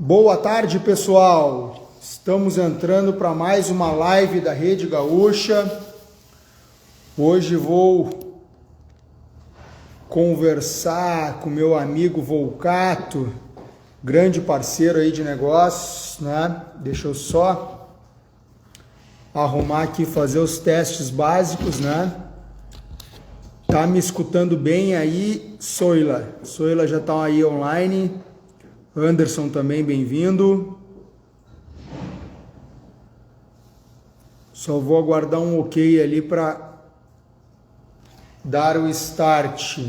Boa tarde, pessoal. Estamos entrando para mais uma live da Rede Gaúcha. Hoje vou conversar com meu amigo Volcato, grande parceiro aí de negócios, né? Deixa eu só arrumar aqui, fazer os testes básicos, né? Tá me escutando bem aí, Soila? Soila já tá aí online. Anderson também, bem-vindo. Só vou aguardar um ok ali para dar o start.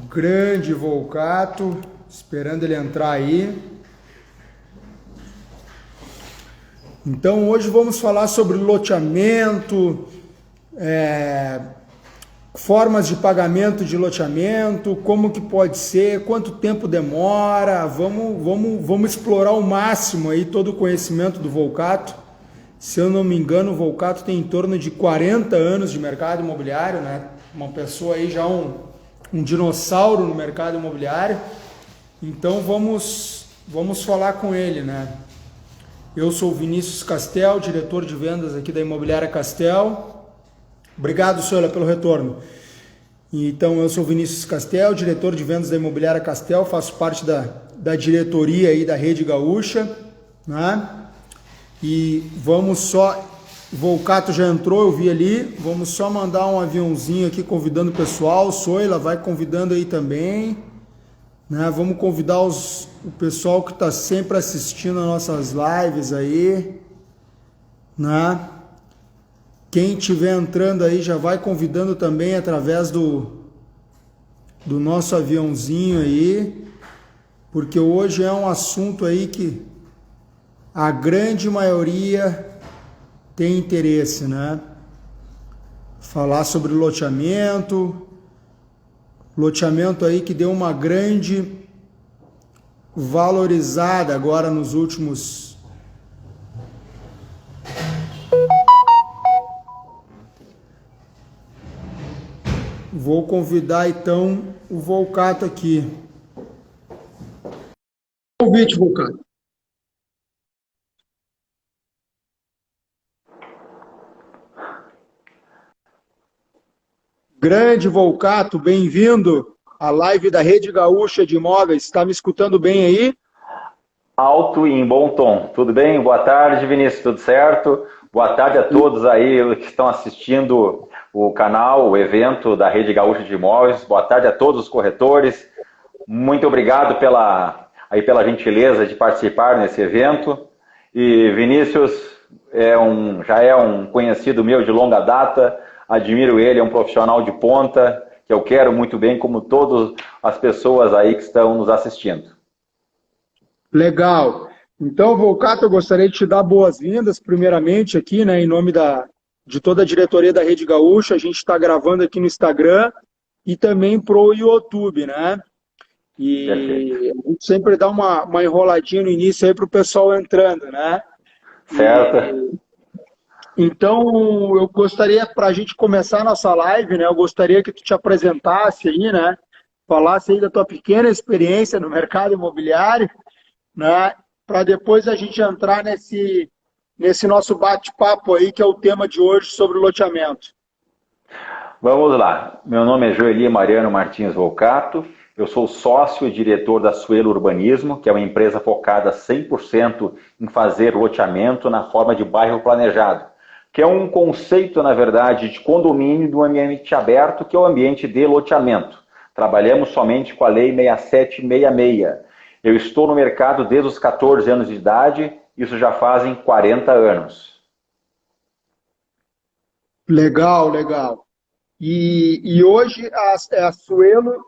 Grande Volcato, esperando ele entrar aí. Então hoje vamos falar sobre loteamento, formas de pagamento de loteamento, como que pode ser, quanto tempo demora, vamos explorar ao máximo aí todo o conhecimento do Volcato. Se eu não me engano, o Volcato tem em torno de 40 anos de mercado imobiliário, né? Uma pessoa aí já um dinossauro no mercado imobiliário. Então vamos falar com ele, né? Eu sou o Vinícius Castel, diretor de vendas aqui da Imobiliária Castel. Obrigado, Soila, pelo retorno. Então, eu sou o Vinícius Castel, diretor de vendas da Imobiliária Castel, faço parte da diretoria aí da Rede Gaúcha, né? E vamos só... Volcato já entrou, eu vi ali. Vamos só mandar um aviãozinho aqui convidando o pessoal. Soila vai convidando aí também. Né? Vamos convidar o pessoal que está sempre assistindo as nossas lives aí, né? Quem estiver entrando aí já vai convidando também através do nosso aviãozinho aí, porque hoje é um assunto aí que a grande maioria tem interesse, né? Falar sobre loteamento aí que deu uma grande valorizada agora nos últimos... Vou convidar então o Volcato aqui. Convite, Volcato. Grande Volcato, bem-vindo à live da Rede Gaúcha de Imóveis. Está me escutando bem aí? Alto e em bom tom. Tudo bem? Boa tarde, Vinícius, tudo certo? Boa tarde a todos aí que estão assistindo o canal, o evento da Rede Gaúcha de Imóveis. Boa tarde a todos os corretores. Muito obrigado pela gentileza de participar nesse evento. E Vinícius já é um conhecido meu de longa data. Admiro ele, é um profissional de ponta, que eu quero muito bem, como todas as pessoas aí que estão nos assistindo. Legal. Então, Volcato, eu gostaria de te dar boas-vindas, primeiramente aqui, né, em nome de toda a diretoria da Rede Gaúcha. A gente está gravando aqui no Instagram e também pro YouTube, né? E a gente sempre dá uma enroladinha no início aí para o pessoal entrando, né? Certo. Então, eu gostaria, para a gente começar a nossa live, né? Eu gostaria que tu te apresentasse aí, né? Falasse aí da tua pequena experiência no mercado imobiliário, né? Para depois a gente entrar nesse nosso bate-papo aí, que é o tema de hoje sobre loteamento. Vamos lá. Meu nome é Joeli Mariano Martins Volcato. Eu sou sócio e diretor da Suelo Urbanismo, que é uma empresa focada 100% em fazer loteamento na forma de bairro planejado, que é um conceito, na verdade, de condomínio de um ambiente aberto, que é o ambiente de loteamento. Trabalhamos somente com a Lei 6766. Eu estou no mercado desde os 14 anos de idade, isso já fazem 40 anos. Legal, legal. E hoje a Suelo,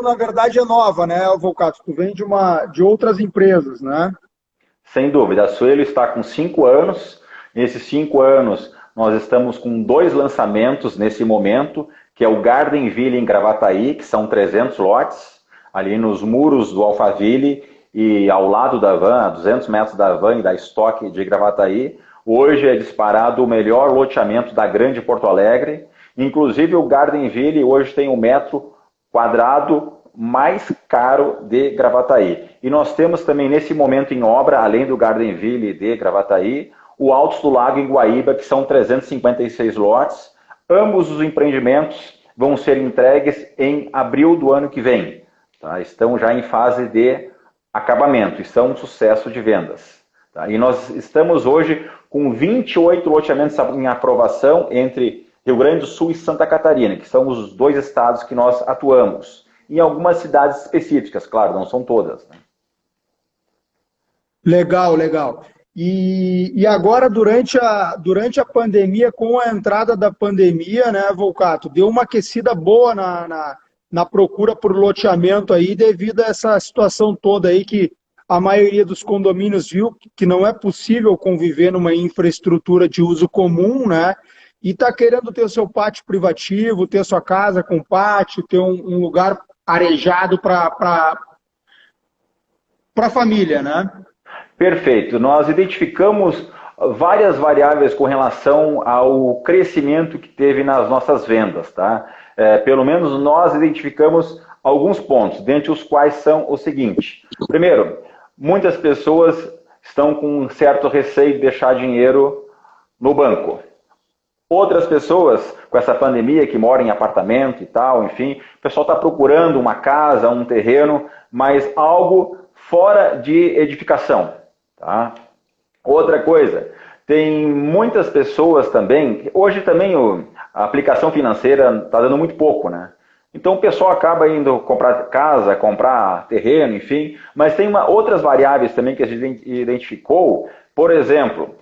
na verdade, é nova, né, Volcato? Tu vem de outras empresas, né? Sem dúvida, a Suelo está com 5 anos. Nesses 5 anos, nós estamos com 2 lançamentos nesse momento, que é o Garden Ville em Gravataí, que são 300 lotes, ali nos muros do Alphaville e ao lado da Van, a 200 metros da Van e da Stock de Gravataí, Hoje é disparado o melhor loteamento da Grande Porto Alegre. Inclusive o Gardenville hoje tem um metro quadrado mais caro de Gravataí. E nós temos também nesse momento em obra, além do Gardenville de Gravataí, o Altos do Lago em Guaíba, que são 356 lotes. Ambos os empreendimentos vão ser entregues em abril do ano que vem. Tá? Estão já em fase de acabamento, estão um sucesso de vendas. Tá? E nós estamos hoje com 28 loteamentos em aprovação entre Rio Grande do Sul e Santa Catarina, que são os dois estados que nós atuamos. Em algumas cidades específicas, claro, não são todas. Né? Legal, legal. E agora, durante a pandemia, com a entrada da pandemia, né, Volcato, deu uma aquecida boa na procura por loteamento aí, devido a essa situação toda aí que a maioria dos condomínios viu que não é possível conviver numa infraestrutura de uso comum, né? E está querendo ter o seu pátio privativo, ter sua casa com pátio, ter um lugar arejado para a família, né? Perfeito. Nós identificamos várias variáveis com relação ao crescimento que teve nas nossas vendas, tá? Pelo menos nós identificamos alguns pontos, dentre os quais são o seguinte. Primeiro, muitas pessoas estão com um certo receio de deixar dinheiro no banco. Outras pessoas, com essa pandemia, que moram em apartamento e tal, enfim, o pessoal está procurando uma casa, um terreno, mas algo fora de edificação. Tá? Outra coisa, tem muitas pessoas também, hoje também a aplicação financeira está dando muito pouco, né? Então o pessoal acaba indo comprar casa, comprar terreno, enfim, mas tem outras variáveis também que a gente identificou. Por exemplo,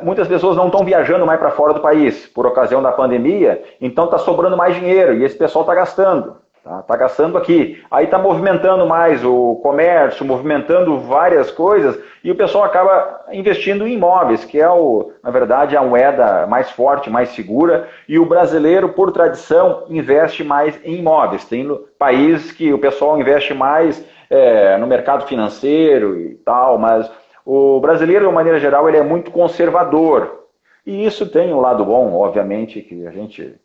muitas pessoas não estão viajando mais para fora do país por ocasião da pandemia, então está sobrando mais dinheiro e esse pessoal está gastando. Tá gastando aqui. Aí está movimentando mais o comércio, movimentando várias coisas e o pessoal acaba investindo em imóveis, que na verdade, a moeda mais forte, mais segura, e o brasileiro, por tradição, investe mais em imóveis. Tem países que o pessoal investe mais no mercado financeiro e tal, mas o brasileiro, de uma maneira geral, ele é muito conservador. E isso tem um lado bom, obviamente, que a gente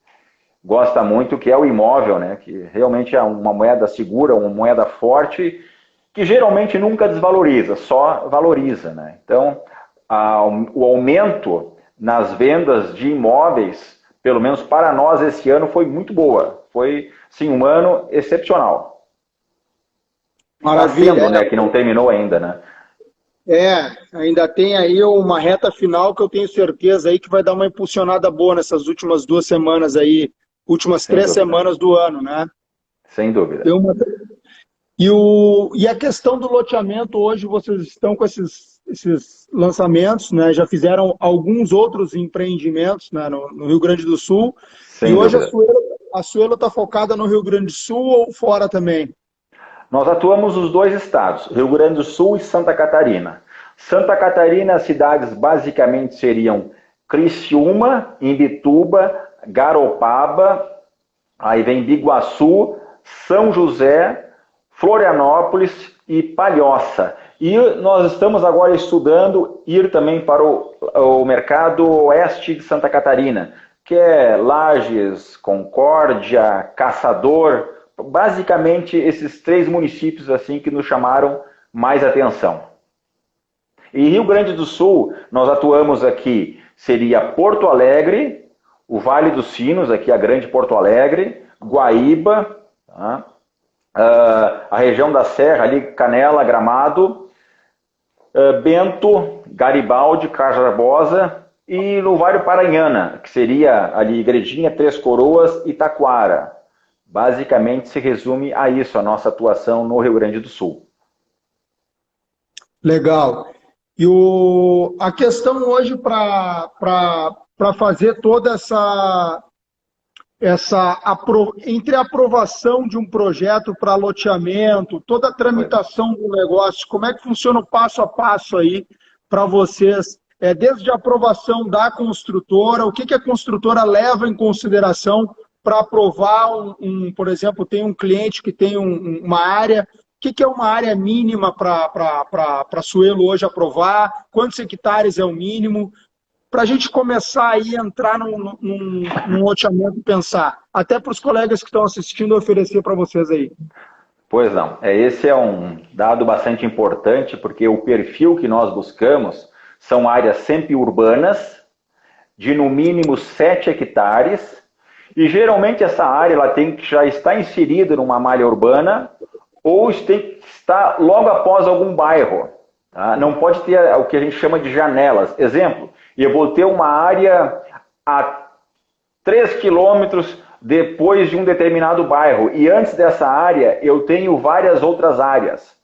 gosta muito, que é o imóvel, né? Que realmente é uma moeda segura, uma moeda forte, que geralmente nunca desvaloriza, só valoriza, né? Então, o aumento nas vendas de imóveis, pelo menos para nós esse ano, foi muito boa. Foi, sim, um ano excepcional. Maravilha. Tá sendo, né? Que não terminou ainda, né? Ainda tem aí uma reta final que eu tenho certeza aí que vai dar uma impulsionada boa nessas últimas 2 semanas aí, últimas Sem 3 dúvida. semanas do ano, né? Sem dúvida. E a questão do loteamento, hoje vocês estão com esses lançamentos, né? Já fizeram alguns outros empreendimentos, né, no Rio Grande do Sul. Sem e hoje dúvida. a Suelo está focada no Rio Grande do Sul ou fora também? Nós atuamos nos 2 estados, Rio Grande do Sul e Santa Catarina. Santa Catarina, as cidades basicamente seriam Criciúma, Imbituba, Garopaba, aí vem Biguaçu, São José, Florianópolis e Palhoça. E nós estamos agora estudando ir também para o mercado oeste de Santa Catarina, que é Lages, Concórdia, Caçador, basicamente esses 3 municípios assim que nos chamaram mais atenção. Em Rio Grande do Sul, nós atuamos aqui, seria Porto Alegre, o Vale dos Sinos, aqui a Grande Porto Alegre, Guaíba, tá? A região da Serra, ali Canela, Gramado, Bento, Garibaldi, Cajabosa e no Vale Paranhana, que seria ali Igrejinha, Três Coroas e Taquara. Basicamente se resume a isso, a nossa atuação no Rio Grande do Sul. Legal. E a questão hoje para fazer toda entre a aprovação de um projeto para loteamento, toda a tramitação do negócio, como é que funciona o passo a passo aí para vocês? Desde a aprovação da construtora, o que a construtora leva em consideração para aprovar por exemplo, tem um cliente que tem uma área. O que é uma área mínima para a Suelo hoje aprovar? Quantos hectares é o mínimo? para a gente começar aí a entrar num loteamento e pensar, até para os colegas que estão assistindo oferecer para vocês aí. Pois não, esse é um dado bastante importante, porque o perfil que nós buscamos são áreas semi-urbanas, de no mínimo 7 hectares, e geralmente essa área ela tem que já estar inserida numa malha urbana, ou tem que estar logo após algum bairro. Tá? Não pode ter o que a gente chama de janelas. Exemplo, eu vou ter uma área a 3 quilômetros depois de um determinado bairro, e antes dessa área eu tenho várias outras áreas.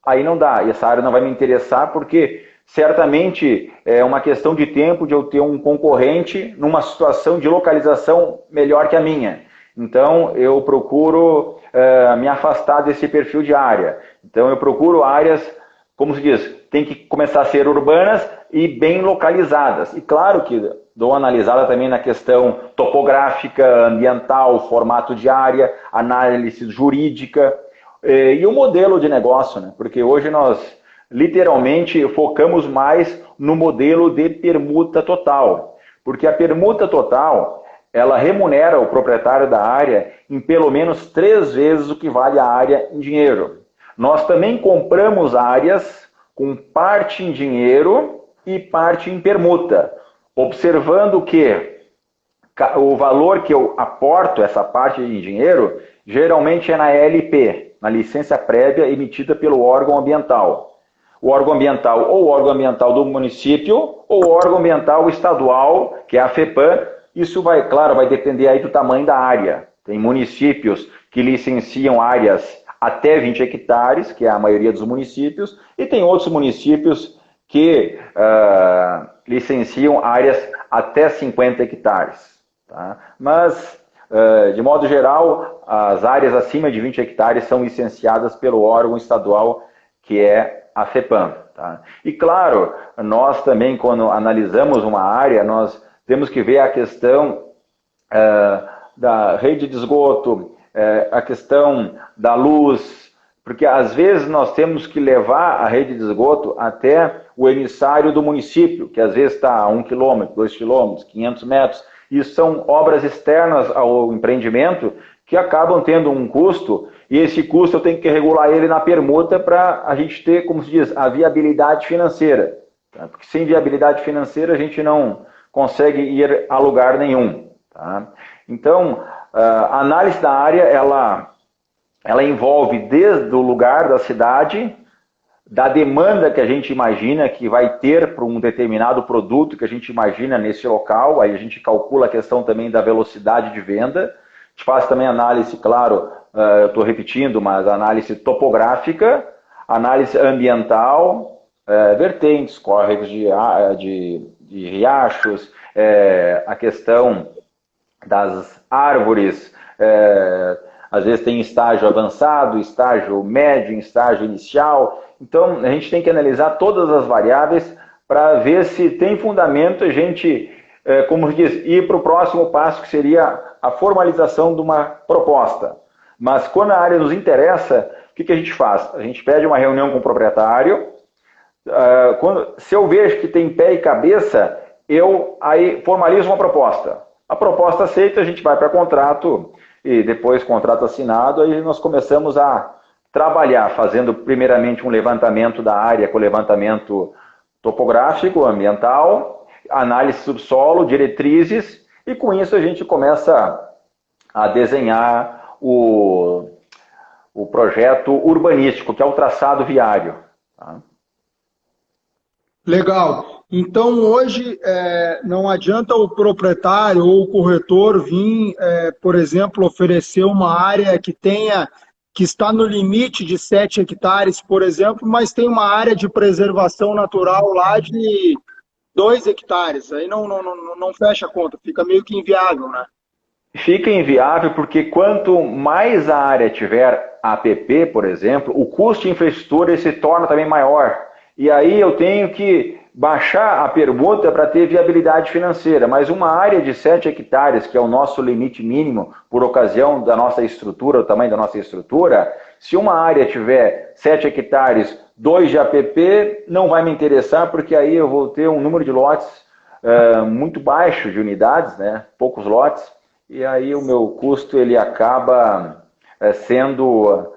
Aí não dá, e essa área não vai me interessar, porque certamente é uma questão de tempo de eu ter um concorrente numa situação de localização melhor que a minha. Então eu procuro me afastar desse perfil de área. Então eu procuro áreas, como se diz, tem que começar a ser urbanas e bem localizadas. E claro que dou uma analisada também na questão topográfica, ambiental, formato de área, análise jurídica e o modelo de negócio, né? Porque hoje nós literalmente focamos mais no modelo de permuta total. Porque a permuta total, ela remunera o proprietário da área em pelo menos 3 vezes o que vale a área em dinheiro. Nós também compramos áreas com parte em dinheiro e parte em permuta, observando que o valor que eu aporto, essa parte em dinheiro, geralmente é na LP, na licença prévia emitida pelo órgão ambiental. O órgão ambiental, ou o órgão ambiental do município, ou o órgão ambiental estadual, que é a FEPAM. Isso vai, claro, vai depender aí do tamanho da área. Tem municípios que licenciam áreas até 20 hectares, que é a maioria dos municípios, e tem outros municípios que licenciam áreas até 50 hectares. Tá? Mas, de modo geral, as áreas acima de 20 hectares são licenciadas pelo órgão estadual, que é a FEPAM. Tá? E claro, nós também, quando analisamos uma área, nós temos que ver a questão da rede de esgoto, a questão da luz, porque às vezes nós temos que levar a rede de esgoto até o emissário do município, que às vezes está a 1 quilômetro, 2 quilômetros, 500 metros. Isso são obras externas ao empreendimento que acabam tendo um custo, e esse custo eu tenho que regular ele na permuta para a gente ter, como se diz, a viabilidade financeira. Tá? Porque sem viabilidade financeira a gente não consegue ir a lugar nenhum. Tá? Então, a análise da área, ela envolve desde o lugar da cidade, da demanda que a gente imagina que vai ter para um determinado produto que a gente imagina nesse local, aí a gente calcula a questão também da velocidade de venda, a gente faz também análise, claro, eu estou repetindo, mas análise topográfica, análise ambiental, vertentes, córregos de riachos, a questão das árvores, às vezes tem estágio avançado, estágio médio, estágio inicial. Então, a gente tem que analisar todas as variáveis para ver se tem fundamento a gente, como se diz, ir para o próximo passo, que seria a formalização de uma proposta. Mas quando a área nos interessa, o que a gente faz? A gente pede uma reunião com o proprietário. Se eu vejo que tem pé e cabeça, eu aí formalizo uma proposta. A proposta aceita, a gente vai para contrato, e depois contrato assinado, aí nós começamos a trabalhar, fazendo primeiramente um levantamento da área, com levantamento topográfico, ambiental, análise subsolo, diretrizes, e com isso a gente começa a desenhar o projeto urbanístico, que é o traçado viário. Tá? Legal. Então, hoje, não adianta o proprietário ou o corretor vir, por exemplo, oferecer uma área que está no limite de 7 hectares, por exemplo, mas tem uma área de preservação natural lá de 2 hectares. Aí não fecha a conta, fica meio que inviável, né? Fica inviável porque quanto mais a área tiver APP, por exemplo, o custo de infraestrutura se torna também maior. E aí eu tenho que baixar a permuta para ter viabilidade financeira. Mas uma área de 7 hectares, que é o nosso limite mínimo por ocasião da nossa estrutura, o tamanho da nossa estrutura, se uma área tiver 7 hectares, 2 de APP, não vai me interessar, porque aí eu vou ter um número de lotes muito baixo de unidades, né? Poucos lotes, e aí o meu custo ele acaba sendo...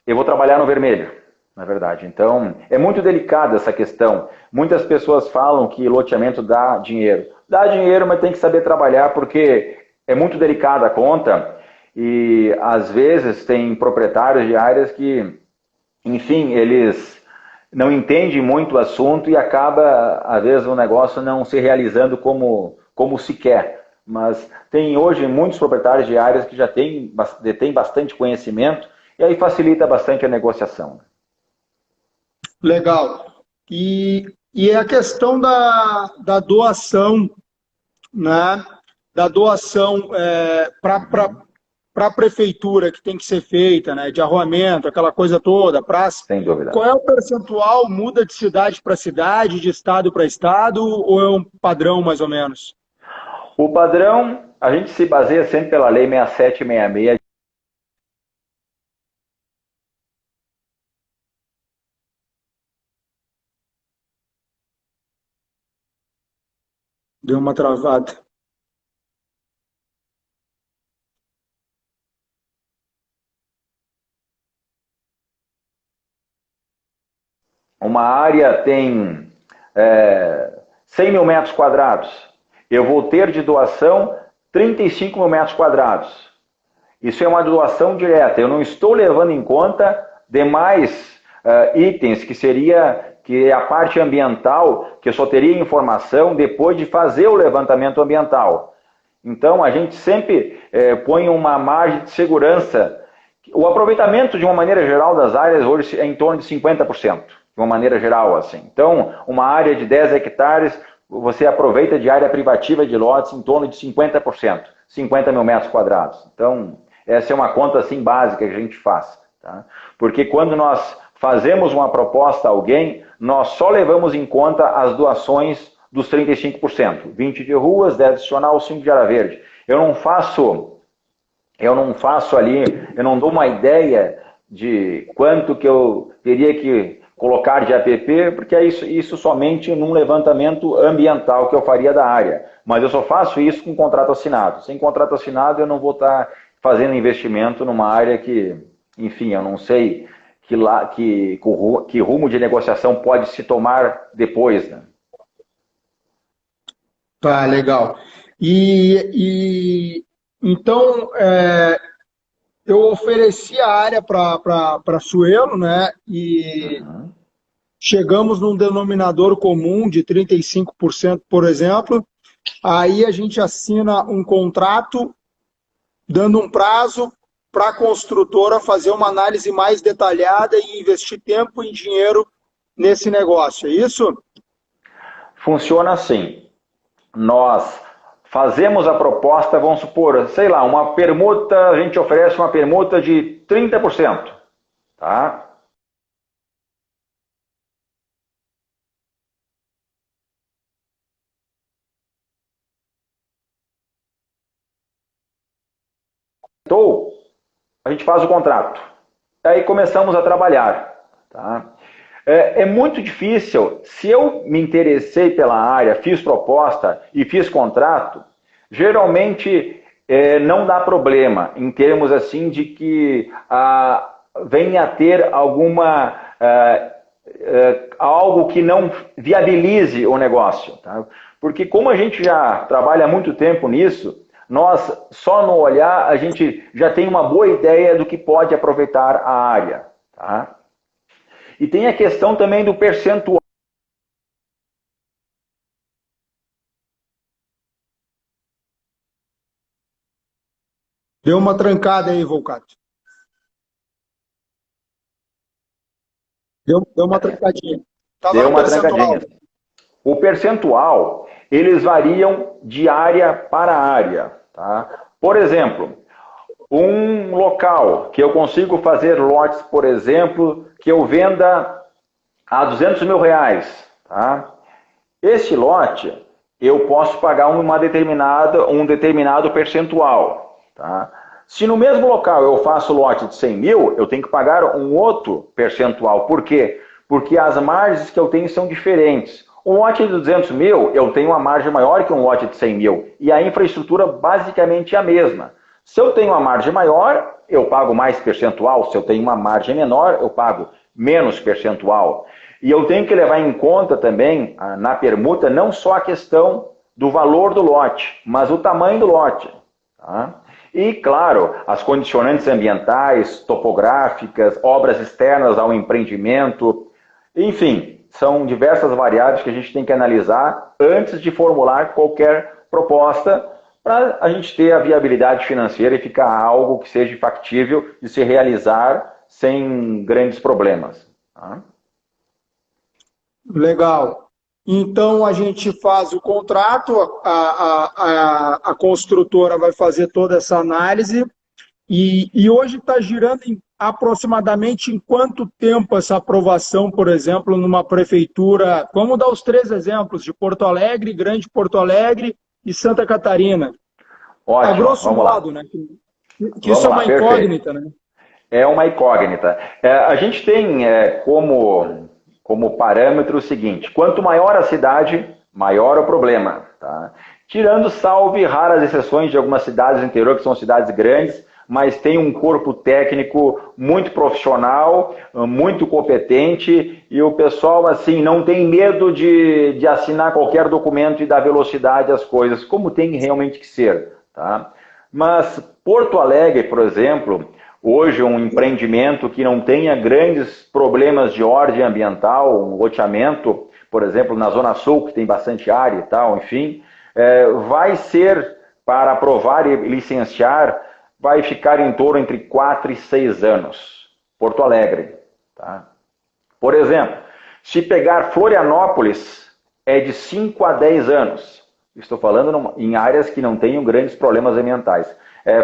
Eu vou trabalhar no vermelho, na verdade. Então, é muito delicada essa questão. Muitas pessoas falam que loteamento dá dinheiro. Dá dinheiro, mas tem que saber trabalhar, porque é muito delicada a conta, e às vezes tem proprietários de áreas que, enfim, eles não entendem muito o assunto e acaba, às vezes, o negócio não se realizando como se quer. Mas tem hoje muitos proprietários de áreas que já detêm bastante conhecimento, e aí facilita bastante a negociação. Legal. E a questão da doação, né? Da doação para a prefeitura que tem que ser feita, né? De arruamento, aquela coisa toda, praça. Sem dúvida. Qual é o percentual? Muda de cidade para cidade, de estado para estado, ou é um padrão mais ou menos? O padrão, a gente se baseia sempre pela Lei 6766. Deu uma travada. Uma área tem 100 mil metros quadrados. Eu vou ter de doação 35 mil metros quadrados. Isso é uma doação direta. Eu não estou levando em conta demais itens, que é a parte ambiental, que eu só teria informação depois de fazer o levantamento ambiental. Então, a gente sempre põe uma margem de segurança. O aproveitamento, de uma maneira geral, das áreas hoje é em torno de 50%, de uma maneira geral, assim. Então, uma área de 10 hectares, você aproveita de área privativa de lotes em torno de 50%, 50 mil metros quadrados. Então, essa é uma conta assim básica que a gente faz. Tá? Porque quando nós fazemos uma proposta a alguém, nós só levamos em conta as doações dos 35%. 20 de ruas, 10 adicional, 5 de área verde. Eu não faço ali, eu não dou uma ideia de quanto que eu teria que colocar de APP, porque é isso somente num levantamento ambiental que eu faria da área. Mas eu só faço isso com contrato assinado. Sem contrato assinado, eu não vou estar fazendo investimento numa área que, enfim, eu não sei que rumo de negociação pode se tomar depois, né? Tá, legal. Então, eu ofereci a área para Suelo, né? E Uhum. chegamos num denominador comum de 35%, por exemplo. Aí a gente assina um contrato, dando um prazo para a construtora fazer uma análise mais detalhada e investir tempo e dinheiro nesse negócio. É isso? Funciona assim. Nós fazemos a proposta, vamos supor, sei lá, uma permuta, a gente oferece uma permuta de 30%, tá? Então, a gente faz o contrato. Aí começamos a trabalhar, tá? É muito difícil, se eu me interessei pela área, fiz proposta e fiz contrato, geralmente não dá problema em termos assim de que venha a ter algo que não viabilize o negócio. Tá? Porque como a gente já trabalha há muito tempo nisso, nós só no olhar a gente já tem uma boa ideia do que pode aproveitar a área. Tá? E tem a questão também do percentual. Deu uma trancada aí, Volcato. Deu uma trancadinha. Estava Deu no uma percentual. trancadinha. O percentual, eles variam de área para área. Tá? Por exemplo, um local que eu consigo fazer lotes, por exemplo, que eu venda a 200 mil reais. Tá? Esse lote, eu posso pagar um determinado percentual. Tá? Se no mesmo local eu faço lote de 100 mil, eu tenho que pagar um outro percentual. Por quê? Porque as margens que eu tenho são diferentes. Um lote de 200 mil, eu tenho uma margem maior que um lote de 100 mil. E a infraestrutura basicamente é a mesma. Se eu tenho uma margem maior, eu pago mais percentual. Se eu tenho uma margem menor, eu pago menos percentual. E eu tenho que levar em conta também, na permuta, não só a questão do valor do lote, mas o tamanho do lote. Tá? E, claro, as condicionantes ambientais, topográficas, obras externas ao empreendimento, enfim, são diversas variáveis que a gente tem que analisar antes de formular qualquer proposta para a gente ter a viabilidade financeira e ficar algo que seja factível de se realizar sem grandes problemas. Tá? Legal. Então a gente faz o contrato, a construtora vai fazer toda essa análise e hoje está girando aproximadamente em quanto tempo essa aprovação, por exemplo, numa prefeitura. Vamos dar os 3 exemplos de Porto Alegre, Grande Porto Alegre e Santa Catarina. Ótimo, A grosso vamos modo, lá. né? Que isso é uma incógnita, né? É uma incógnita. A gente tem como parâmetro o seguinte: quanto maior a cidade, maior o problema. Tá? Tirando salve raras exceções de algumas cidades do interior, que são cidades grandes, mas tem um corpo técnico muito profissional, muito competente, e o pessoal assim não tem medo de assinar qualquer documento e dar velocidade às coisas, como tem realmente que ser. Tá? Mas Porto Alegre, por exemplo, hoje um empreendimento que não tenha grandes problemas de ordem ambiental, um loteamento, por exemplo, na Zona Sul, que tem bastante área e tal, enfim, vai ser, para aprovar e licenciar, vai ficar em torno entre 4 e 6 anos. Porto Alegre. Tá? Por exemplo, se pegar Florianópolis, é de 5 a 10 anos. Estou falando em áreas que não tenham grandes problemas ambientais.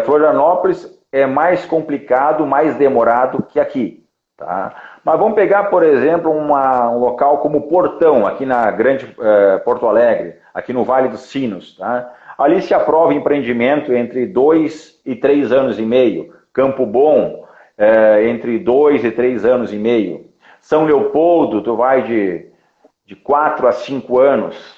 Florianópolis é mais complicado, mais demorado que aqui. Tá? Mas vamos pegar, por exemplo, um local como Portão, aqui na Grande Porto Alegre, aqui no Vale dos Sinos. Tá? Ali se aprova empreendimento entre 2 e 3 anos e meio. Campo Bom, entre 2 e 3 anos e meio. São Leopoldo, tu vai de 4 a 5 anos.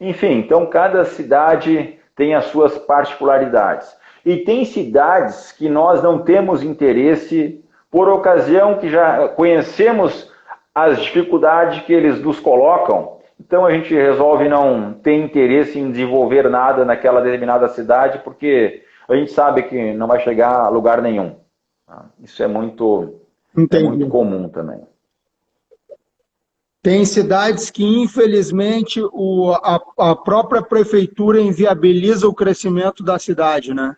Enfim, então cada cidade tem as suas particularidades. E tem cidades que nós não temos interesse por ocasião que já conhecemos as dificuldades que eles nos colocam. Então a gente resolve não ter interesse em desenvolver nada naquela determinada cidade, porque a gente sabe que não vai chegar a lugar nenhum. Isso é muito comum também. Tem cidades que, infelizmente, a própria prefeitura inviabiliza o crescimento da cidade, né?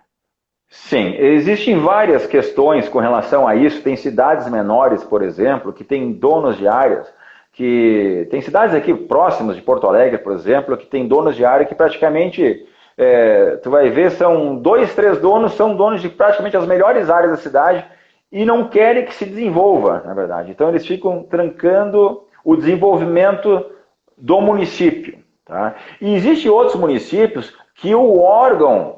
Sim, existem várias questões com relação a isso. Tem cidades menores, por exemplo, que têm donos de áreas, que tem cidades aqui próximas de Porto Alegre, por exemplo, que tem donos de área que praticamente, tu vai ver, são 2, 3 donos, são donos de praticamente as melhores áreas da cidade e não querem que se desenvolva, na verdade. Então eles ficam trancando o desenvolvimento do município. Tá? E existem outros municípios que o órgão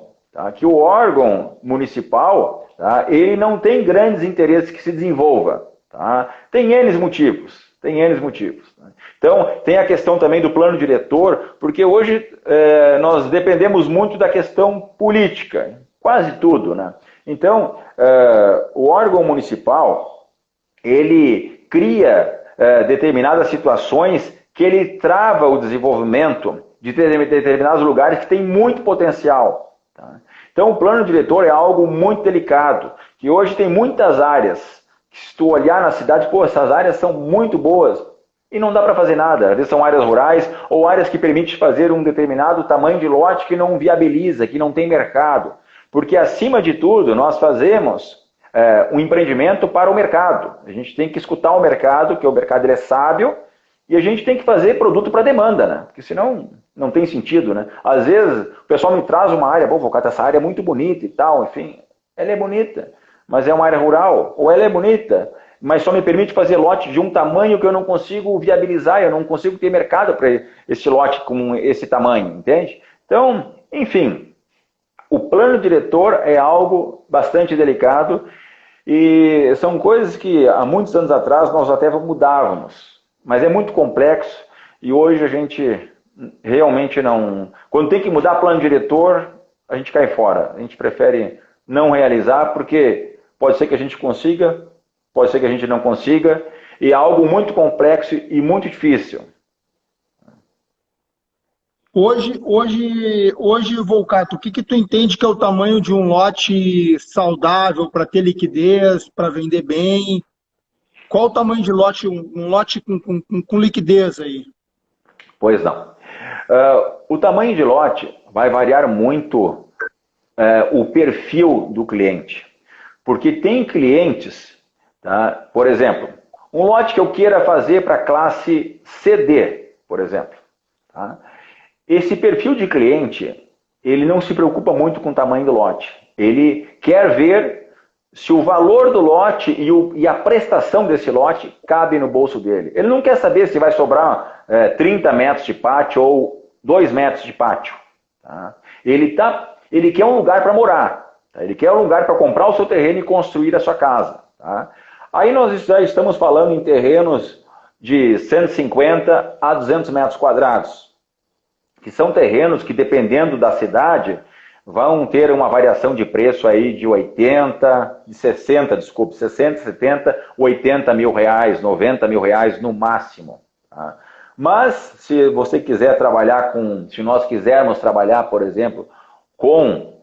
municipal, tá, ele não tem grandes interesses que se desenvolva. Tá? Tem N motivos. Tá? Então, tem a questão também do plano diretor, porque hoje nós dependemos muito da questão política, quase tudo. Né? Então, o órgão municipal, ele cria determinadas situações que ele trava o desenvolvimento de determinados lugares que têm muito potencial. Tá? Então, o plano diretor é algo muito delicado, que hoje tem muitas áreas, que se tu olhar na cidade, essas áreas são muito boas e não dá para fazer nada. Às vezes são áreas rurais ou áreas que permitem fazer um determinado tamanho de lote que não viabiliza, que não tem mercado. Porque, acima de tudo, nós fazemos um empreendimento para o mercado. A gente tem que escutar o mercado, que o mercado ele é sábio, e a gente tem que fazer produto para demanda, né? Porque senão não tem sentido, né? Às vezes o pessoal me traz uma área, Volcato, essa área é muito bonita e tal, enfim, ela é bonita, mas é uma área rural, ou ela é bonita, mas só me permite fazer lote de um tamanho que eu não consigo viabilizar, eu não consigo ter mercado para esse lote com esse tamanho, entende? Então, enfim, o plano diretor é algo bastante delicado e são coisas que há muitos anos atrás nós até mudávamos, mas é muito complexo e hoje a gente realmente não... Quando tem que mudar plano diretor, a gente cai fora. A gente prefere não realizar, porque pode ser que a gente consiga, pode ser que a gente não consiga, e é algo muito complexo e muito difícil. Hoje, Volcato, o que tu entende que é o tamanho de um lote saudável para ter liquidez, para vender bem? Qual o tamanho de lote, um lote com liquidez aí? Pois não. O tamanho de lote vai variar muito o perfil do cliente. Porque tem clientes, tá? Por exemplo, um lote que eu queira fazer para a classe CD, por exemplo. Tá? Esse perfil de cliente, ele não se preocupa muito com o tamanho do lote. Ele quer ver se o valor do lote e a prestação desse lote cabe no bolso dele. Ele não quer saber se vai sobrar 30 metros de pátio ou 2 metros de pátio. Tá? Ele quer um lugar para morar. Tá? Ele quer um lugar para comprar o seu terreno e construir a sua casa. Tá? Aí nós já estamos falando em terrenos de 150 a 200 metros quadrados. Que são terrenos que, dependendo da cidade, vão ter uma variação de preço aí de 60, 70, 80 mil reais, 90 mil reais no máximo. Tá? Mas, se você quiser trabalhar se nós quisermos trabalhar, por exemplo, com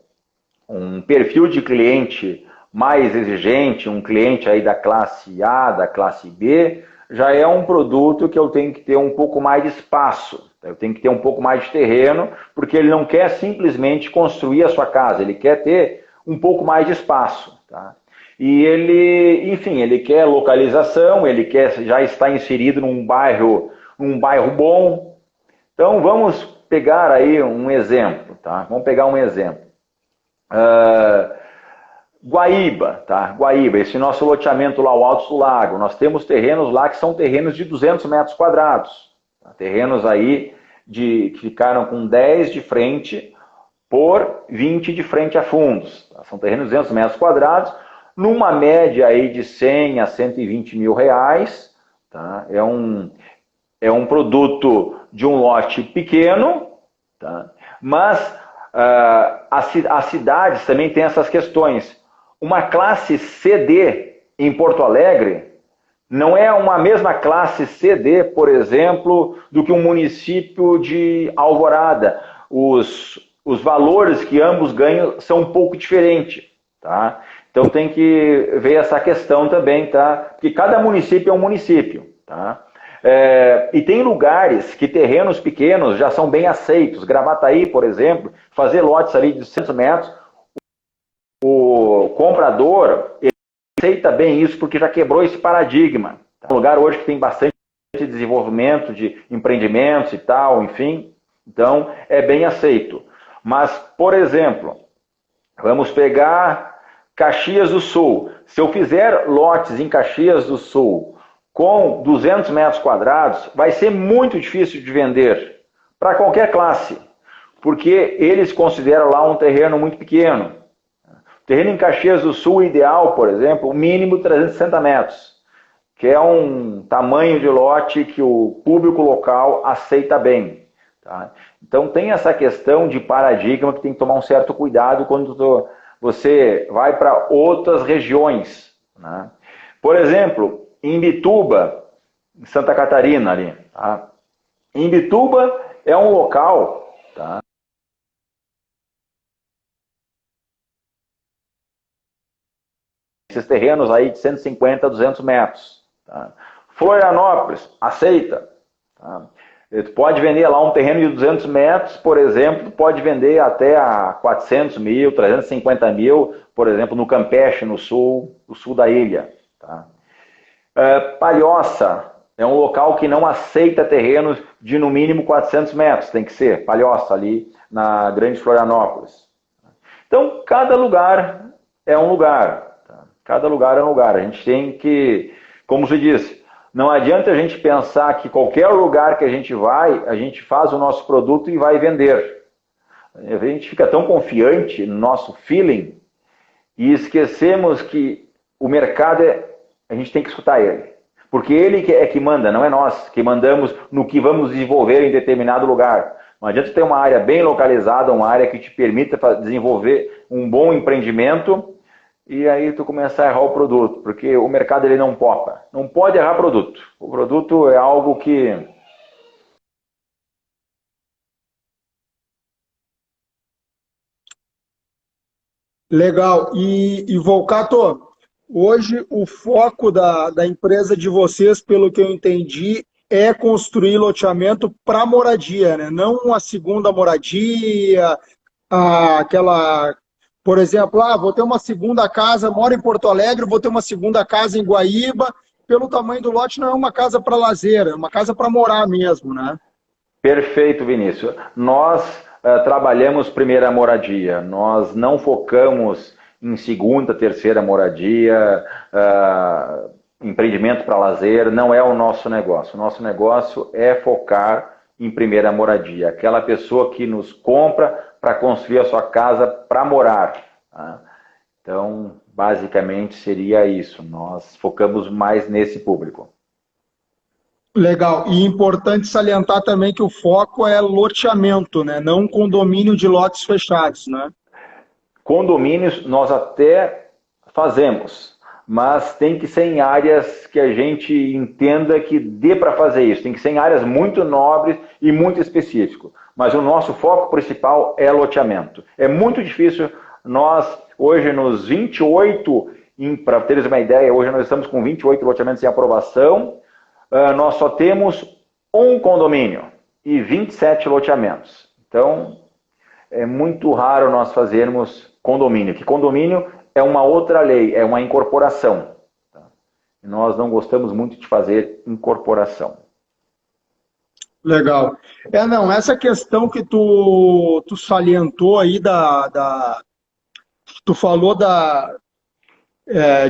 um perfil de cliente mais exigente, um cliente aí da classe A, da classe B, já é um produto que eu tenho que ter um pouco mais de espaço. Eu tenho que ter um pouco mais de terreno, porque ele não quer simplesmente construir a sua casa, ele quer ter um pouco mais de espaço. Tá? E ele, enfim, ele quer localização, ele quer já estar inserido num bairro bom. Então vamos pegar aí um exemplo. Tá? Vamos pegar um exemplo. Guaíba, tá? Guaíba, esse nosso loteamento lá, o Alto do Lago, nós temos terrenos lá que são terrenos de 200 metros quadrados. Tá? Terrenos aí que ficaram com 10 de frente por 20 de frente a fundos. Tá? São terrenos de 200 metros quadrados, numa média aí de 100 a 120 mil reais. Tá? É um produto de um lote pequeno, tá? Mas as cidades também têm essas questões. Uma classe CD em Porto Alegre não é uma mesma classe CD, por exemplo, do que um município de Alvorada. Os valores que ambos ganham são um pouco diferentes. Tá? Então tem que ver essa questão também, tá? Porque cada município é um município. Tá? E tem lugares que terrenos pequenos já são bem aceitos. Gravataí, por exemplo, fazer lotes ali de 100 metros, o comprador ele aceita bem isso porque já quebrou esse paradigma. É um lugar hoje que tem bastante desenvolvimento de empreendimentos e tal, enfim. Então, é bem aceito. Mas, por exemplo, vamos pegar Caxias do Sul. Se eu fizer lotes em Caxias do Sul com 200 metros quadrados, vai ser muito difícil de vender para qualquer classe, porque eles consideram lá um terreno muito pequeno. Terreno em Caxias do Sul ideal, por exemplo, o mínimo 360 metros, que é um tamanho de lote que o público local aceita bem. Tá? Então tem essa questão de paradigma que tem que tomar um certo cuidado quando você vai para outras regiões. Né? Por exemplo, em Imbituba, em Santa Catarina, ali. Tá? Imbituba é um local... Tá? Esses terrenos aí de 150 a 200 metros. Tá? Florianópolis, aceita. Tá? Tu pode vender lá um terreno de 200 metros, por exemplo, pode vender até a 400 mil, 350 mil, por exemplo, no Campeche, no sul da ilha. Tá? Palhoça é um local que não aceita terrenos de no mínimo 400 metros, tem que ser Palhoça, ali na Grande Florianópolis. Então, cada lugar é um lugar. Cada lugar é um lugar. A gente tem que, como se diz, não adianta a gente pensar que qualquer lugar que a gente vai, a gente faz o nosso produto e vai vender. A gente fica tão confiante no nosso feeling e esquecemos que o mercado a gente tem que escutar ele. Porque ele é que manda, não é nós que mandamos no que vamos desenvolver em determinado lugar. Não adianta ter uma área bem localizada, uma área que te permita desenvolver um bom empreendimento e aí tu começar a errar o produto, porque o mercado ele não popa. Não pode errar produto. O produto é algo que... Legal. E Volcato, hoje o foco da empresa de vocês, pelo que eu entendi, é construir loteamento para moradia, né? Não uma segunda moradia, aquela, por exemplo, vou ter uma segunda casa, moro em Porto Alegre, vou ter uma segunda casa em Guaíba. Pelo tamanho do lote, não é uma casa para lazer, é uma casa para morar mesmo, né? Perfeito, Vinícius. Nós trabalhamos primeira moradia, nós não focamos em segunda, terceira moradia, empreendimento para lazer, não é o nosso negócio. O nosso negócio é focar em primeira moradia, aquela pessoa que nos compra para construir a sua casa para morar. Tá? Então, basicamente seria isso, nós focamos mais nesse público. Legal. E importante salientar também que o foco é loteamento, né? Não condomínio de lotes fechados, né? Condomínios nós até fazemos, mas tem que ser em áreas que a gente entenda que dê para fazer isso. Tem que ser em áreas muito nobres e muito específicas. Mas o nosso foco principal é loteamento. É muito difícil nós, hoje nos 28, para teres uma ideia, hoje nós estamos com 28 loteamentos em aprovação, nós só temos um condomínio e 27 loteamentos. Então, é muito raro nós fazermos condomínio, que condomínio é uma outra lei, é uma incorporação. Tá? E nós não gostamos muito de fazer incorporação. Legal. Não, essa questão que tu salientou aí tu falou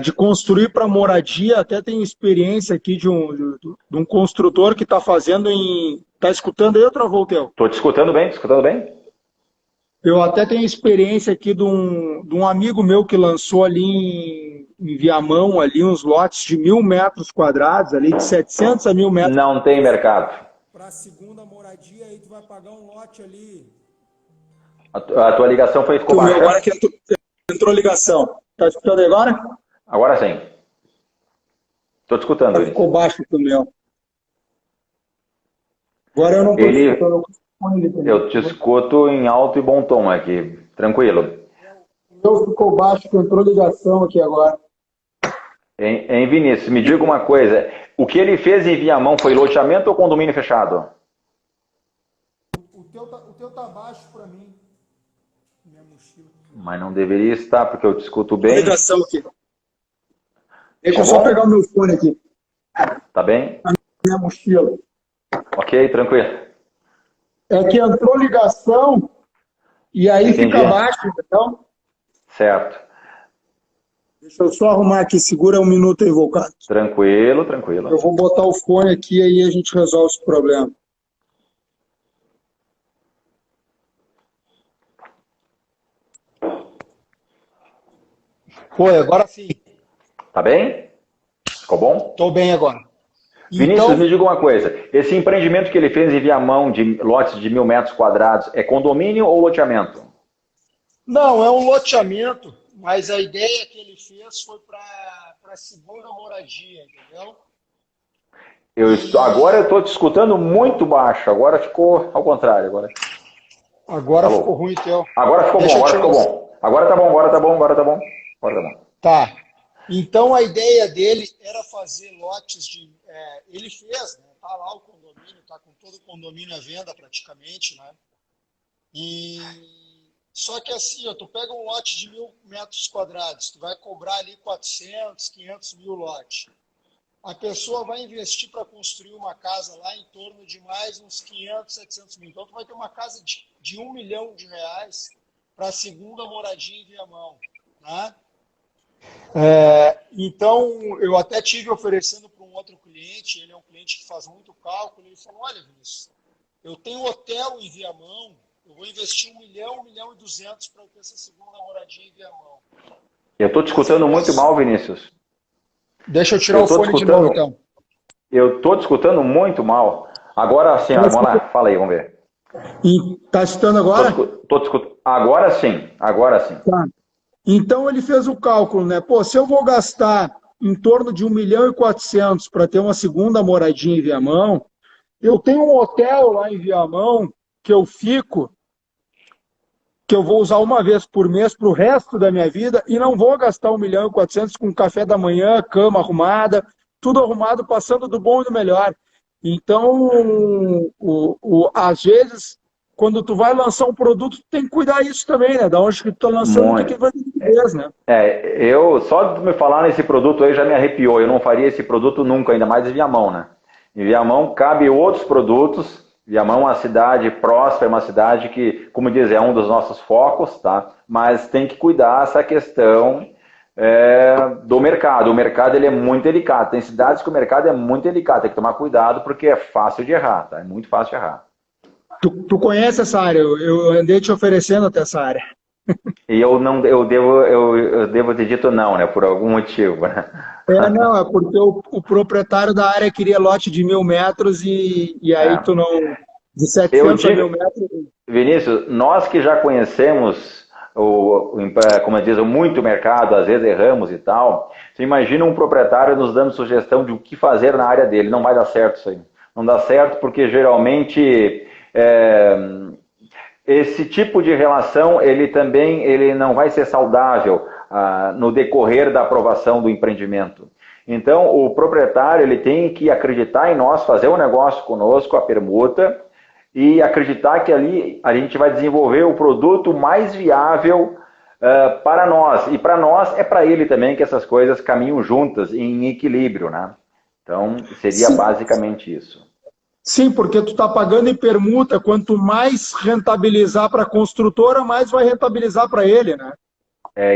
de construir para moradia, até tem experiência aqui de um construtor que está fazendo em... Está escutando aí, Volteu? Estou te escutando bem, te escutando bem? Eu até tenho experiência aqui de um amigo meu que lançou ali em Viamão, ali uns lotes de 1.000 metros quadrados, ali de 700 a 1.000 metros. Não tem mercado. Para a segunda moradia, aí tu vai pagar um lote ali. A tua ligação ficou baixa. Agora que entrou ligação. Tá escutando agora? Agora sim. Estou te escutando. Ficou baixo o meu. Agora eu não estou escutando. Eu te escuto em alto e bom tom aqui. Tranquilo. O meu ficou baixo, que entrou ligação aqui agora. Em Vinícius, me diga uma coisa. O que ele fez em Viamão foi loteamento ou condomínio fechado? O teu tá baixo para mim. Minha mochila. Mas não deveria estar, porque eu te escuto bem. Ligação aqui. Deixa eu só pegar o meu fone aqui. Tá bem? A minha mochila. Ok, tranquilo. É que entrou ligação e aí Entendi. Fica baixo, então. Certo. Deixa eu só arrumar aqui, segura um minuto aí, Volcato. Tranquilo, tranquilo. Eu vou botar o fone aqui e aí a gente resolve esse problema. Foi, agora sim. Tá bem? Ficou bom? Tô bem agora. Vinícius, Então, me diga uma coisa. Esse empreendimento que ele fez em Viamão, de lotes de 1.000 metros quadrados, é condomínio ou loteamento? não, é um loteamento, mas a ideia que ele fez foi para segunda moradia, entendeu? Agora eu estou te escutando muito baixo. Agora ficou ao contrário. Agora Alô? ficou ruim, teu. Agora ficou bom, agora ficou bom. Agora tá bom, agora tá bom, agora tá bom. Agora tá bom. Tá. Então a ideia dele era fazer lotes de... ele fez, né? Tá lá o condomínio, tá com todo o condomínio à venda praticamente, né? Só que assim, tu pega um lote de 1.000 metros quadrados, tu vai cobrar ali 400, 500 mil lote. A pessoa vai investir para construir uma casa lá em torno de mais uns 500, 700 mil. Então tu vai ter uma casa de 1 milhão de reais para a segunda moradia em Viamão, né? Então, eu até tive oferecendo para um outro cliente, ele é um cliente que faz muito cálculo, ele falou, olha, Vinícius, eu tenho hotel em Viamão, eu vou investir 1 milhão, 1 milhão e 200 para ter essa segunda moradia em Viamão. Eu estou te escutando muito mal, Vinícius. Deixa eu tirar o fone de novo, então. Eu estou te escutando muito mal. Agora sim, vamos lá, fala aí, vamos ver. E tá escutando agora? Tô te escutando. Agora sim, agora sim. Tá. Então ele fez o cálculo, né? Pô, se eu vou gastar em torno de 1.400.000 para ter uma segunda moradia em Viamão, eu tenho um hotel lá em Viamão que eu fico, que eu vou usar uma vez por mês para o resto da minha vida e não vou gastar 1.400.000 com café da manhã, cama arrumada, tudo arrumado, passando do bom e do melhor. Então, às vezes, quando tu vai lançar um produto, tu tem que cuidar isso também, né? Da onde que tu tá lançando, o que que Muito. vai ter liquidez, né? Eu só de me falar nesse produto aí já me arrepiou. Eu não faria esse produto nunca, ainda mais em Viamão, né? Em Viamão cabe outros produtos. Viamão é uma cidade próspera, é uma cidade que, como diz, é um dos nossos focos, tá? Mas tem que cuidar essa questão do mercado. O mercado ele é muito delicado. Tem cidades que o mercado é muito delicado. Tem que tomar cuidado porque é fácil de errar, tá? É muito fácil de errar. Tu conhece essa área, eu andei te oferecendo até essa área. E eu não, eu devo ter dito não, né? Por algum motivo, né? Não, é porque o proprietário da área queria lote de 1.000 metros e aí tu É. não. De Eu 700 a 1.000 digo, metros. Vinícius, nós que já conhecemos como diz, muito mercado, às vezes erramos e tal. Você imagina um proprietário nos dando sugestão de o que fazer na área dele? Não vai dar certo isso aí. Não dá certo porque geralmente esse tipo de relação ele não vai ser saudável no decorrer da aprovação do empreendimento. Então, o proprietário ele tem que acreditar em nós, fazer um negócio conosco, a permuta, e acreditar que ali a gente vai desenvolver o produto mais viável para nós. E para nós é para ele também que essas coisas caminham juntas, em equilíbrio, né? Então, seria Sim, basicamente isso. sim, porque tu está pagando em permuta, quanto mais rentabilizar para a construtora, mais vai rentabilizar para ele, né?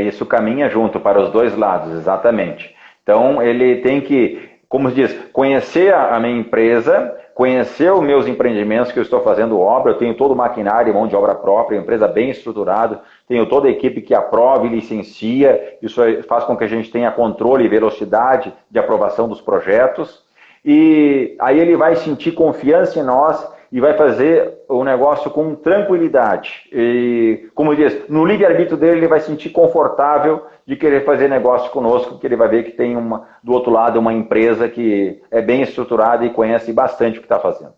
Isso caminha junto para os dois lados, exatamente. Então, ele tem que, como se diz, conhecer a minha empresa, conhecer os meus empreendimentos que eu estou fazendo obra, eu tenho todo o maquinário, mão de obra própria, empresa bem estruturada, tenho toda a equipe que aprova e licencia, isso faz com que a gente tenha controle e velocidade de aprovação dos projetos, e aí ele vai sentir confiança em nós e vai fazer o negócio com tranquilidade. E, como diz, no livre-arbítrio dele, ele vai sentir confortável de querer fazer negócio conosco, porque ele vai ver que tem do outro lado uma empresa que é bem estruturada e conhece bastante o que está fazendo.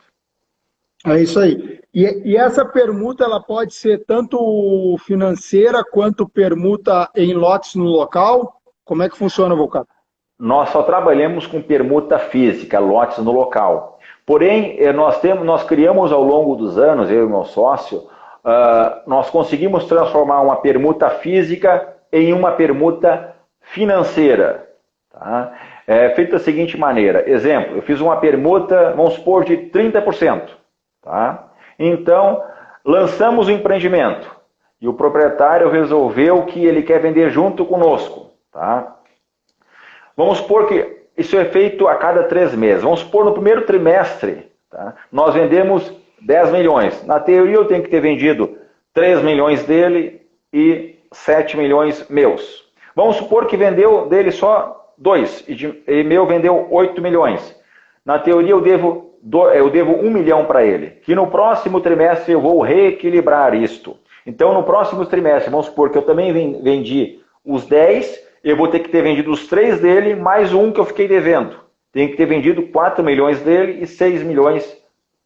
É isso aí. E essa permuta, ela pode ser tanto financeira quanto permuta em lotes no local? Como é que funciona, Volcado? Nós só trabalhamos com permuta física, lotes no local. Porém, nós criamos ao longo dos anos, eu e meu sócio, nós conseguimos transformar uma permuta física em uma permuta financeira. Tá? É feito da seguinte maneira, exemplo, eu fiz uma permuta, vamos supor, de 30%. Tá? Então, lançamos o empreendimento e o proprietário resolveu que ele quer vender junto conosco. Tá? Vamos supor que isso é feito a cada 3 meses. Vamos supor no primeiro trimestre, tá? Nós vendemos 10 milhões. Na teoria eu tenho que ter vendido 3 milhões dele e 7 milhões meus. Vamos supor que vendeu dele só 2 e meu vendeu 8 milhões. Na teoria eu devo 1 milhão para ele. Que no próximo trimestre eu vou reequilibrar isto. Então no próximo trimestre, vamos supor que eu também vendi os 10, eu vou ter que ter vendido os 3 dele, mais um que eu fiquei devendo. Tenho que ter vendido 4 milhões dele e 6 milhões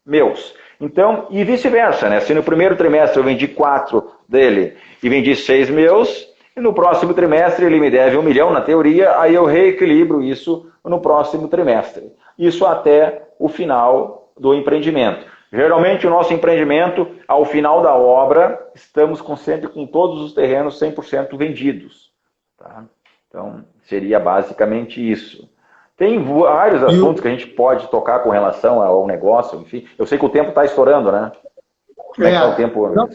meus. Então, e vice-versa, né? Se no primeiro trimestre eu vendi 4 dele e vendi 6 meus, e no próximo trimestre ele me deve 1 milhão, na teoria, aí eu reequilibro isso no próximo trimestre. Isso até o final do empreendimento. Geralmente o nosso empreendimento, ao final da obra, estamos sempre com todos os terrenos 100% vendidos. Tá? Então, seria basicamente isso. Tem vários assuntos que a gente pode tocar com relação ao negócio, enfim. Eu sei que o tempo está estourando, né? Como é que está o tempo? Não,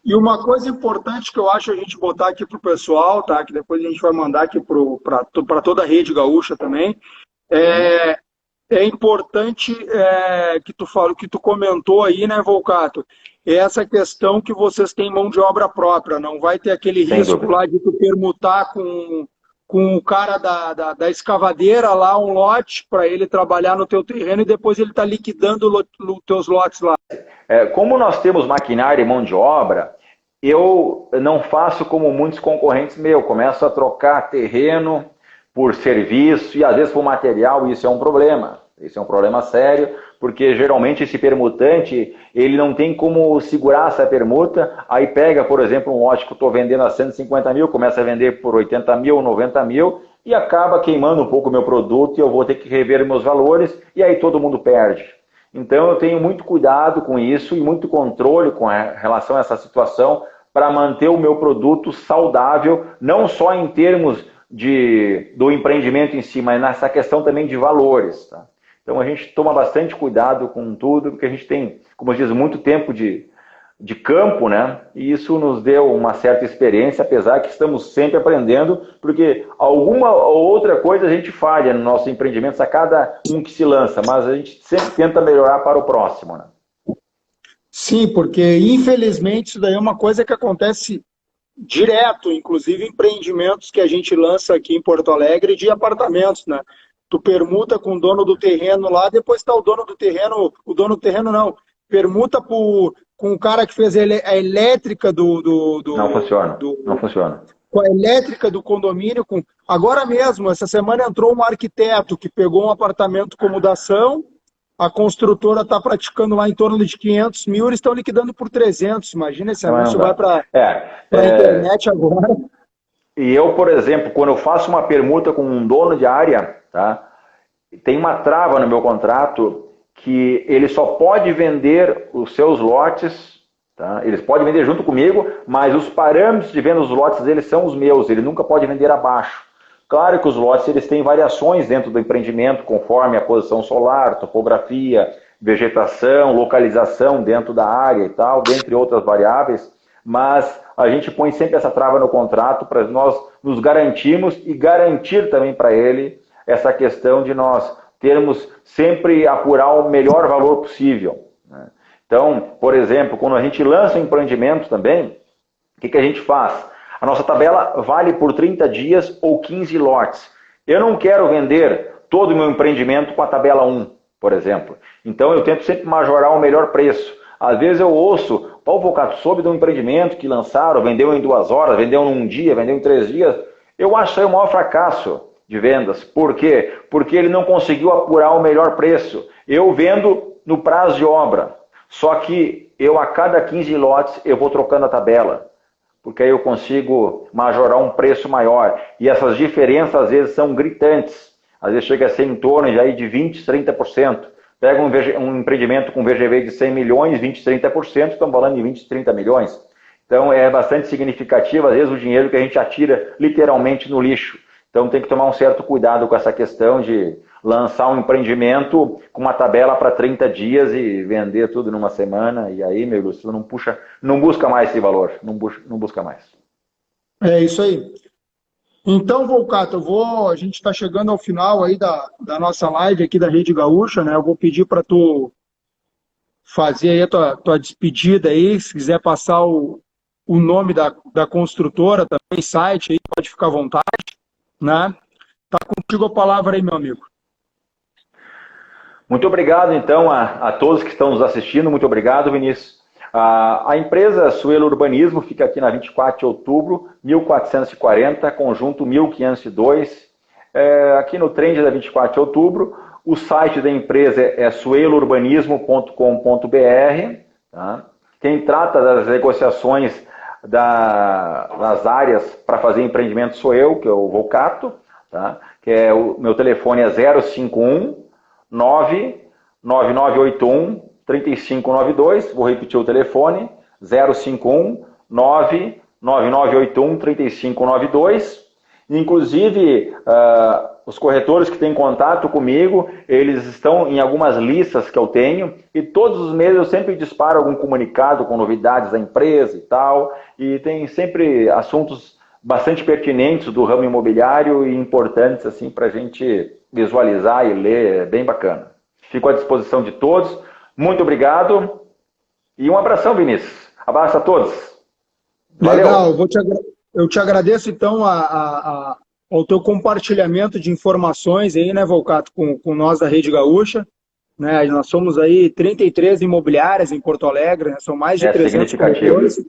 e uma coisa importante que eu acho a gente botar aqui para o pessoal, tá? Que depois a gente vai mandar aqui para toda a rede gaúcha também, é importante que tu comentou aí, né, Volcato? É essa questão que vocês têm mão de obra própria, não vai ter aquele Sem risco dúvida. lá de tu permutar com com o cara da escavadeira lá um lote para ele trabalhar no teu terreno e depois ele está liquidando os teus lotes lá. Como nós temos maquinária e mão de obra, eu não faço como muitos concorrentes meus, começo a trocar terreno por serviço e às vezes por material, e isso é um problema. Isso é um problema sério, porque geralmente esse permutante, ele não tem como segurar essa permuta, aí pega, por exemplo, um lote que eu estou vendendo a 150 mil, começa a vender por 80 mil, 90 mil, e acaba queimando um pouco o meu produto e eu vou ter que rever meus valores, e aí todo mundo perde. Então eu tenho muito cuidado com isso e muito controle com relação a essa situação para manter o meu produto saudável, não só em termos do empreendimento em si, mas nessa questão também de valores. Tá? Então a gente toma bastante cuidado com tudo, porque a gente tem, como eu diz, muito tempo de campo, né? E isso nos deu uma certa experiência, apesar que estamos sempre aprendendo, porque alguma ou outra coisa a gente falha no nosso empreendimento a cada um que se lança, mas a gente sempre tenta melhorar para o próximo, né? Sim, porque infelizmente isso daí é uma coisa que acontece direto, inclusive empreendimentos que a gente lança aqui em Porto Alegre de apartamentos, né? Tu permuta com o dono do terreno lá, depois está o dono do terreno não, permuta com o cara que fez a elétrica Não funciona, não funciona. Com a elétrica do condomínio. Agora mesmo, essa semana entrou um arquiteto que pegou um apartamento como dação, a construtora está praticando lá em torno de 500 mil, eles estão liquidando por 300, imagina esse anúncio vai para a internet agora. E eu, por exemplo, quando eu faço uma permuta com um dono de área, tá, tem uma trava no meu contrato que ele só pode vender os seus lotes, tá? Eles podem vender junto comigo, mas os parâmetros de venda dos lotes deles são os meus, ele nunca pode vender abaixo. Claro que os lotes eles têm variações dentro do empreendimento, conforme a posição solar, topografia, vegetação, localização dentro da área e tal, dentre outras variáveis, mas a gente põe sempre essa trava no contrato para nós nos garantirmos e garantir também para ele essa questão de nós termos sempre apurar o melhor valor possível. Né? Então, por exemplo, quando a gente lança um empreendimento também, o que a gente faz? A nossa tabela vale por 30 dias ou 15 lotes. Eu não quero vender todo o meu empreendimento com a tabela 1, por exemplo. Então eu tento sempre majorar o melhor preço. Às vezes eu ouço, Paulo Volcato, soube de um empreendimento que lançaram, vendeu em 2 horas, vendeu em 1 dia, vendeu em 3 dias. Eu acho aí o maior fracasso de vendas. Por quê? Porque ele não conseguiu apurar o melhor preço. Eu vendo no prazo de obra. Só que eu a cada 15 lotes eu vou trocando a tabela. Porque aí eu consigo majorar um preço maior. E essas diferenças às vezes são gritantes. Às vezes chega a ser em torno de 20%, 30%. Pega um empreendimento com VGV de 100 milhões, 20%, 30%, estamos falando de 20, 30 milhões. Então é bastante significativo, às vezes, o dinheiro que a gente atira literalmente no lixo. Então tem que tomar um certo cuidado com essa questão de lançar um empreendimento com uma tabela para 30 dias e vender tudo numa semana. E aí, meu ilustre, não busca mais esse valor, não busca mais. É isso aí. Então, Volcato, a gente está chegando ao final aí da nossa live aqui da Rede Gaúcha, né? Eu vou pedir para tu fazer aí a tua despedida aí, se quiser passar o nome da construtora também, site aí, pode ficar à vontade, né? Tá contigo a palavra aí, meu amigo. Muito obrigado, então, a todos que estão nos assistindo. Muito obrigado, Vinícius. A empresa Suelo Urbanismo fica aqui na 24 de outubro, 1440, conjunto 1502, aqui no trend da 24 de outubro. O site da empresa é suelourbanismo.com.br. Tá? Quem trata das negociações das áreas para fazer empreendimento sou eu, que é o Volcato, tá? O meu telefone é 051 99981 3592, vou repetir o telefone, 051 99981 3592. Inclusive, os corretores que têm contato comigo, eles estão em algumas listas que eu tenho, e todos os meses eu sempre disparo algum comunicado com novidades da empresa e tal, e tem sempre assuntos bastante pertinentes do ramo imobiliário e importantes assim para a gente visualizar e ler, é bem bacana. Fico à disposição de todos. Muito obrigado e um abração, Vinícius. Abraço a todos. Valeu. Legal, eu te agradeço então a ao teu compartilhamento de informações aí, né, Volcato, com nós da Rede Gaúcha. Né? Nós somos aí 33 imobiliárias em Porto Alegre, né? São mais de 300 corretores.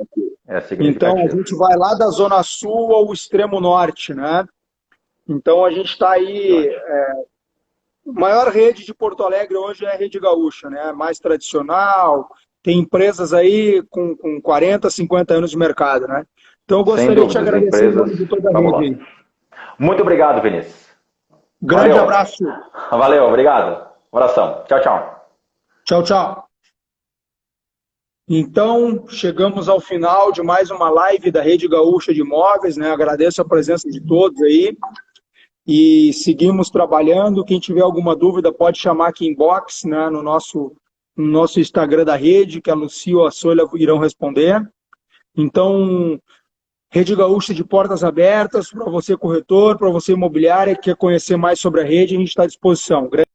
Então, a gente vai lá da Zona Sul ao extremo norte, né? Então, a gente está aí... A maior rede de Porto Alegre hoje é a Rede Gaúcha, né? Mais tradicional, tem empresas aí com 40, 50 anos de mercado, né? Então, eu gostaria de te agradecer em nome de toda a rede. Muito obrigado, Vinícius. Grande abraço. Valeu, obrigado. Um abração. Tchau, tchau. Tchau, tchau. Então, chegamos ao final de mais uma live da Rede Gaúcha de Imóveis, né? Agradeço a presença de todos aí. E seguimos trabalhando. Quem tiver alguma dúvida pode chamar aqui inbox, né, no nosso Instagram da rede, que a Lucia ou a Sônia irão responder. Então, Rede Gaúcha de portas abertas para você corretor, para você imobiliária que quer conhecer mais sobre a rede, a gente está à disposição.